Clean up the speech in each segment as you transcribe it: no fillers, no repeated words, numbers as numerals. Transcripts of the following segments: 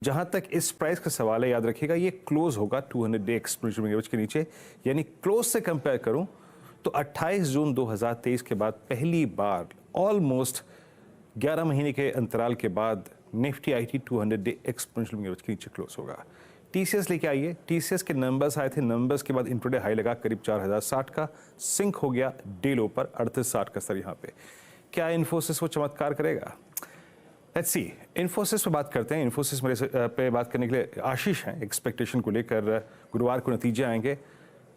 जहां तक इस प्राइस का सवाल है, याद रखिएगा ये क्लोज होगा 200 डे एक्सपोनेंशियल मूविंग एवरेज के नीचे, यानी क्लोज से कंपेयर करूं तो 28 जून 2023 के बाद पहली बार ऑलमोस्ट 11 महीने के अंतराल के बाद Nifty IT 200 day exponential moving average के नीचे क्लोज होगा। टीसीएस लेके आइए, टीसीएस के नंबर्स आए थे, नंबर्स के बाद इंट्राडे हाई लगा करीब 4060 का, सिंक हो गया डे लो पर 3860 का सर। यहाँ पे क्या इन्फोसिस वो चमत्कार करेगा? Let's see. इन्फोसिस पे बात करते हैं। इन्फोसिस मेरे पे बात करने के लिए आशीष हैं। एक्सपेक्टेशन को लेकर गुरुवार को नतीजे आएंगे।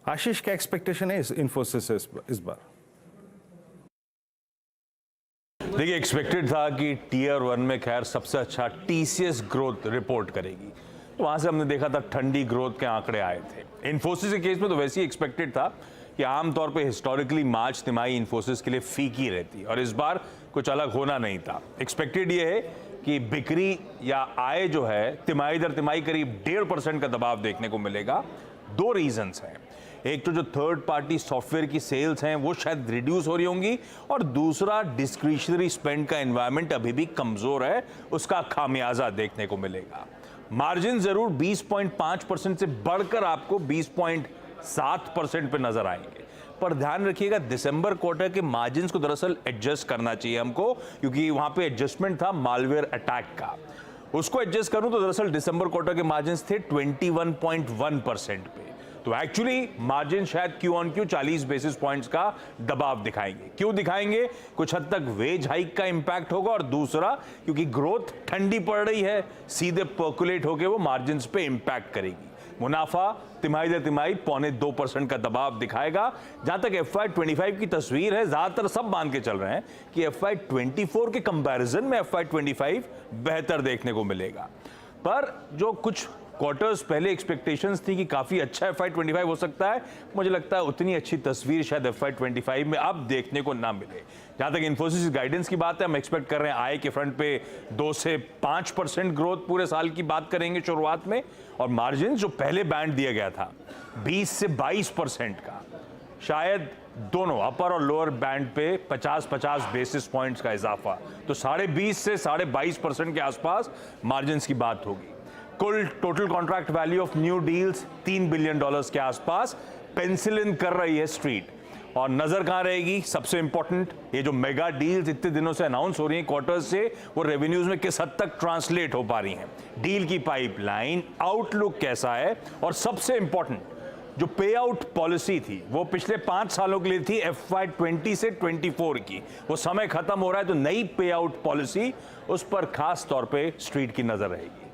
आशीष, क्या एक्सपेक्टेशन है इन्फोसिस इस बार? देखिए, एक्सपेक्टेड था कि टीयर 1 में खैर सबसे अच्छा टीसीएस ग्रोथ रिपोर्ट करेगी, तो वहां से हमने देखा था ठंडी ग्रोथ के आंकड़े आए थे। इन्फोसिस के केस में तो वैसे ही एक्सपेक्टेड था कि आमतौर पे हिस्टोरिकली मार्च तिमाही इन्फोसिस के लिए फीकी रहती, और इस बार कुछ अलग होना नहीं था। एक्सपेक्टेड ये है कि बिक्री या आय जो है तिमाही दर तिमाही करीब 1.5% का दबाव देखने को मिलेगा। दो रीजंस हैं, एक तो जो थर्ड पार्टी सॉफ्टवेयर की सेल्स हैं वो शायद रिड्यूस हो रही होंगी, और दूसरा डिस्क्रिशनरी स्पेंड का एनवायरनमेंट अभी भी कमजोर है, उसका खामियाजा देखने को मिलेगा। मार्जिन जरूर 20.5% से बढ़कर आपको 20.7% पे नजर आएंगे, पर ध्यान रखिएगा दिसंबर क्वार्टर के मार्जिन को दरअसल एडजस्ट करना चाहिए हमको, क्योंकि वहां पे एडजस्टमेंट था मालवेयर अटैक का। उसको एडजस्ट करूं तो दरअसल दिसंबर क्वार्टर के मार्जिन थे 21.1% पे, तो एक्चुअली मार्जिन शायद Q on Q 40 basis points का दबाव दिखाएंगे। क्यों दिखाएंगे? कुछ हद तक वेज हाइक का इंपैक्ट होगा, और दूसरा क्योंकि ग्रोथ ठंडी पड़ रही है, सीधे पर्कुलेट होकर वो मार्जिन पे इंपैक्ट करेगी। मुनाफा तिमाही दर तिमाही 0.25% का दबाव दिखाएगा। जहां तक FY25 की तस्वीर है, ज्यादातर सब मान के चल रहे हैं कि FY24 के कंपैरिजन में FY25 बेहतर देखने को मिलेगा, पर जो कुछ क्वार्टर्स पहले एक्सपेक्टेशंस थी कि काफी अच्छा FY25 हो सकता है, मुझे लगता है उतनी अच्छी तस्वीर शायद FY25 में अब देखने को ना मिले। जहां तक इन्फोसिस गाइडेंस की बात है, हम एक्सपेक्ट कर रहे हैं आय के फ्रंट पे 2 से 5% ग्रोथ पूरे साल की बात करेंगे शुरुआत में, और मार्जिन जो पहले बैंड दिया गया था 20 से 22% का, शायद दोनों अपर और लोअर बैंड पे 50-50 बेसिस पॉइंट्स का इजाफा, तो 20.5 से 22.5% के आसपास मार्जिन की बात होगी। कुल total contract value of new deals $3 billion के आसपास पेंसिल इन कर रही है स्ट्रीट, और नजर कहां रहेगी? सबसे इंपॉर्टेंट, ये जो मेगा डील्स इतने दिनों से अनाउंस हो रही हैं क्वार्टर्स से, वो रेवेन्यूज में किस हद तक ट्रांसलेट हो पा रही हैं, डील की पाइपलाइन, आउटलुक कैसा है, और सबसे इंपॉर्टेंट जो पे आउट पॉलिसी थी वो पिछले 5 सालों के लिए थी FY20 से 24 की, वो समय खत्म हो रहा है, तो नई पे आउट पॉलिसी, उस पर खास तौर पे स्ट्रीट की नजर रहेगी।